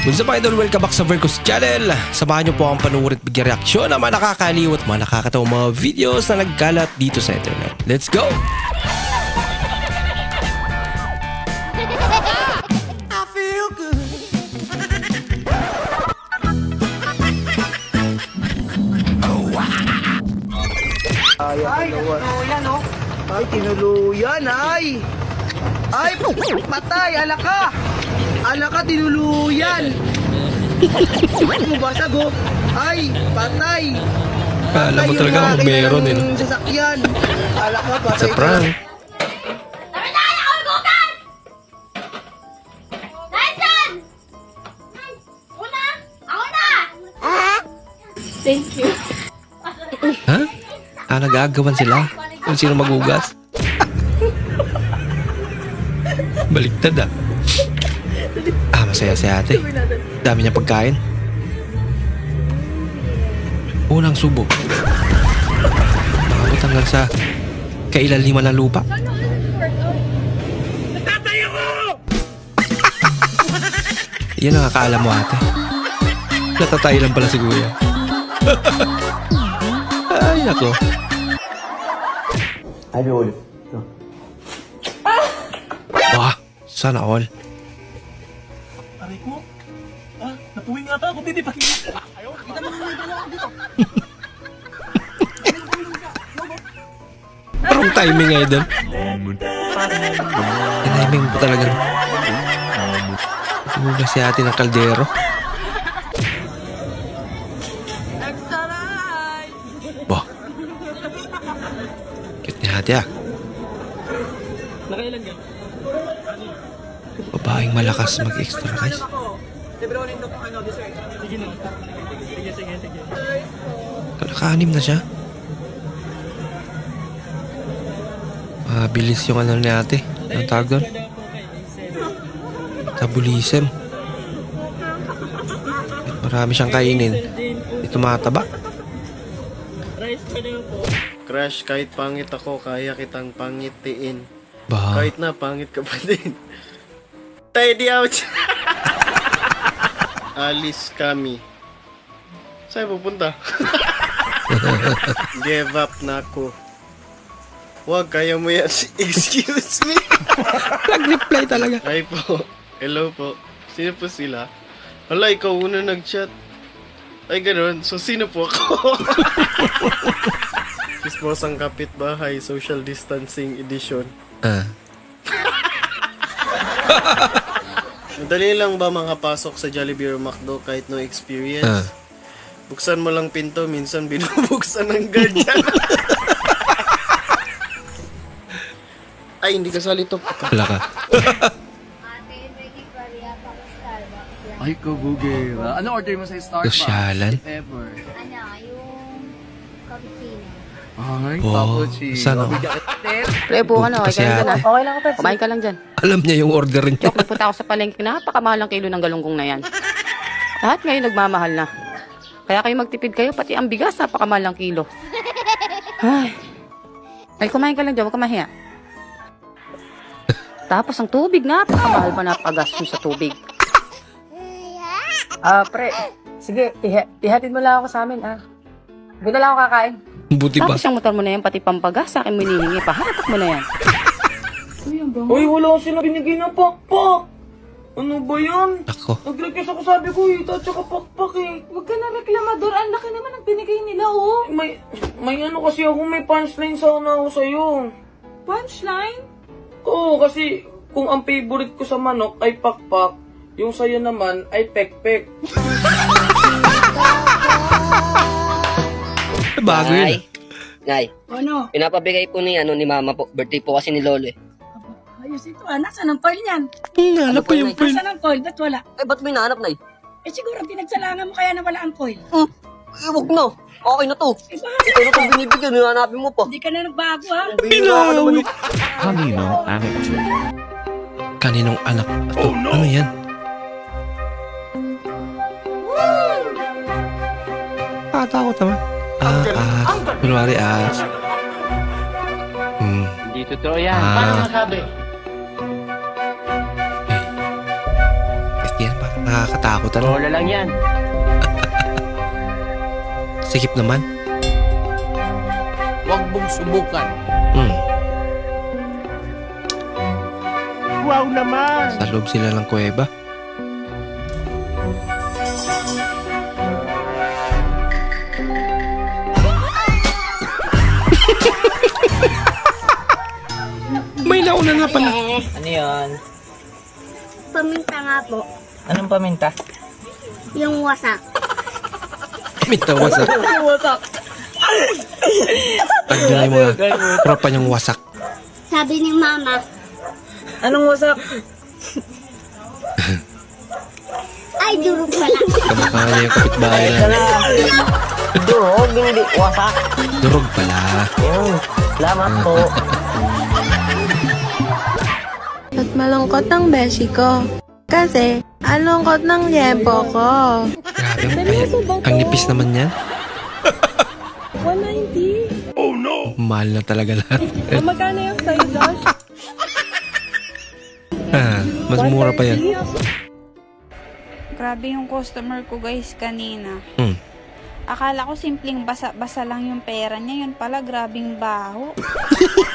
What's up idol? Welcome back sa Vercos Channel. Samahan niyo po ang panuorin at bigyan reaksyon ng mga nakakaliw at mga nakakatawang mga videos na nagkalat dito sa internet. Let's go! I feel good. Ay, tinuluyan, oh. Ay, tinuluyan, ay. Ay, patay, alaka. Alaka, tinuluyan. Bumabasag, oh. Ay, patay. Alam mo talaga kung meron eh. Yung sasakyan. Alaka, patay. Sa prank. Thank you. Ha? Nag-aagawan sila kung sino magugas. Baliktad masaya si ate. Dami niya pagkain. Unang subok. Makabot hanggang sa kailaliman ng lupa. Natatayo ko! Yan ang akala mo ate. Natatay lang pala si kuya. Ay nako. Ayun. Wah, sana all. Aray ko. Napuwing nga ako, hindi pakikita. Ayaw, kita mo naman ako dito. Parang timing nga doon. Timing po talaga. Tumugas si ate ng kaldero. Bah. Cute ni ate Nakailan ka? Babaeng malakas mag-exercise. Kalaka-anim na siya. Mabilis yung ano ni ate. Ang tawag doon? Metabolism. Marami siyang kainin. Ito mataba. Crush, kahit pangit ako, kaya kitang pangitiin. Bah. Kahit na, pangit ka pa din. Tidy out! Alice kami. Saan pupunta? Give up na ako. Wag, kaya mo yan. Excuse me. Nag-reply talaga. Hi po. Hello po. Sino po sila? Hala, ikaw una nag-chat. Ay, gano'n. So, sino po ako? Kismosang kapitbahay, social distancing edition. Madali lang ba makapasok sa Jollibee or McDo kahit no experience? Buksan mo lang pinto, minsan binubuksan ng guardian. Ay, hindi kasali to. Wala ka. Ay, kabugera. Ano order mo sa Starbucks? Sosyalan? Pepper. Ano, yung cappuccino. Ay, Oh, cappuccino. sana. Pre, buka na. Kasi Okay ka lang dyan. ate. Okay lang ako, Pepsi. Kumain ka lang dyan. Alam niya yung order niya. Joke, nagpunta ako sa palengke. Napakamahal ng kilo ng galunggong na yan. Lahat ngayon nagmamahal na. Kaya kayo magtipid kayo, pati ang bigas, napakamahal ng kilo. Ay, kumain ka lang dyan, huwag ka mahiya. Tapos ang tubig, napakamahal pa napakagas yung sa tubig. Pre, sige, ihatid mo lang ako sa amin, Doon na lang ako kakain. Buti pa. Tapos yung motor mo na yan, pati pampagas, sa akin mo hinihingi pa. Harapak mo na yan. Uy, wala ko sila binigay na pakpak. Ano ba yan? Ako. Nag-request ako, sabi ko, ita tsaka pakpak eh. Huwag ka na reklamador. Ang laki naman ang binigay nila, oh. May ano kasi ako, may punchline sana ako sa'yo. Punchline? Oo, kasi kung ang favorite ko sa manok ay pakpak, yung sa'yo naman ay pekpek. Bago yun. Nay, Ano? pinapabigay po ni Mama po. Birthday po kasi ni Lolo eh. Ayos ito, Nasaan ang coil niyan? Hanap ko yung film. Nasaan ang coil? Ba't wala? Eh, ba't may nahanap, Nay? Siguro pinagsalangan mo kaya nawala ang coil. Huwag na. Okay na to. Bakit? Ito na itong binibigyan. Hanapin mo pa. Hindi ka na nagbago, ha? Pinawi. Kaninong anak ito? Kaninong anak? Ano yan? Nakatakot naman. Kunwari Hindi totoo yan. Paano masabi? Yan, parang Nakakatakot ano. Bola lang yan. Sikip naman. Huwag mong subukan. Wow naman! Sa loob sila ng kuweba. May nauna nga pala. Ano yun? Paminta nga po. Anong paminta? Yung wasak. Minta wasak. Wasak! Pagdala yung mga tropa niyang wasak. Sabi ni mama, Anong wasak? ay durog pala. Kamukha niya yung kapitbahay na. Durog, hindi wasak. Durog pala. Yun. Salamat po. At malungkot ang beshi ko. Kasi, alungkot ng yempo ko. Grabe ang payat. Ang nipis naman yan. 190. Oh no! Mahal na talaga lahat. Magkano yung sa'yo, Josh? Mas mura pa yan. Grabe yung customer ko guys kanina. Akala ko simpleng basa-basa lang yung pera niya. Yun pala, grabing baho.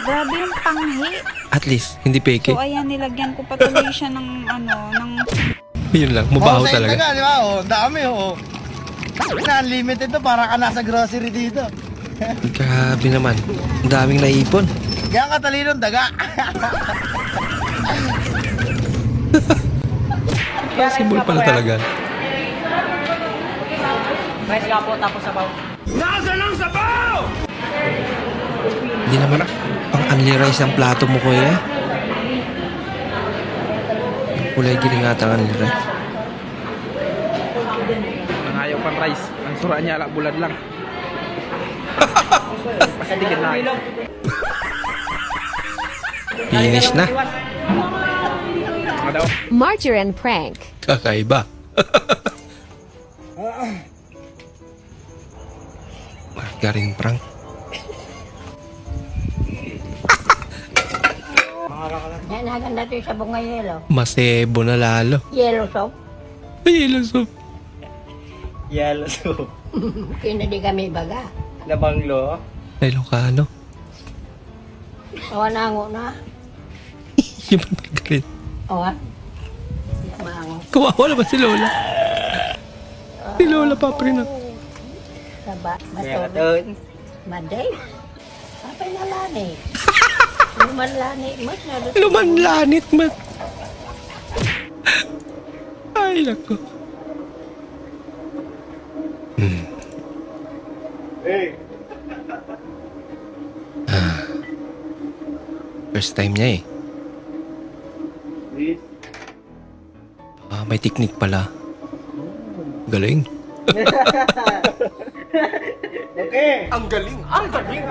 Grabe yung panghi. At least, hindi peke. So ayan, nilagyan ko patuloy siya ng Yun lang, mabaho talaga. Di ba? Oh, dami oh. Na-unlimited to, para ka nasa grocery dito. Grabe naman. Ang daming naipon. Yan katalinong daga. Possible pala talaga. May sila po tapos sabaw. Nasaan ang sabaw? Hindi naman pang unli rice ang plato mo ko eh. Kulay giling ata ang unli rice. Ang ayaw pang rice. Ang sura niya ala bulad lang. Pasadigin na. Finish na. Margarine prank. Kakaiba. Margarine prank. Yan, haganda ito yung sabong nga yelo. Masebo na lalo. Yellow soap. Yellow soup. Yellow soup. Hindi kami baga. Nabanglo. Ay, Ilocano. Awa na ngo na. Yung magagalit. Awa. Maango. Kawawa na ba si Lola? Si Lola pa rin. Saba. Matulog. Maday. Kapay na lani. Luman lani. Mas na. Lumanlanit man. Ay, nako. First time niya eh. May technique pala. Galing. Okay. Ang galing! Ang galing!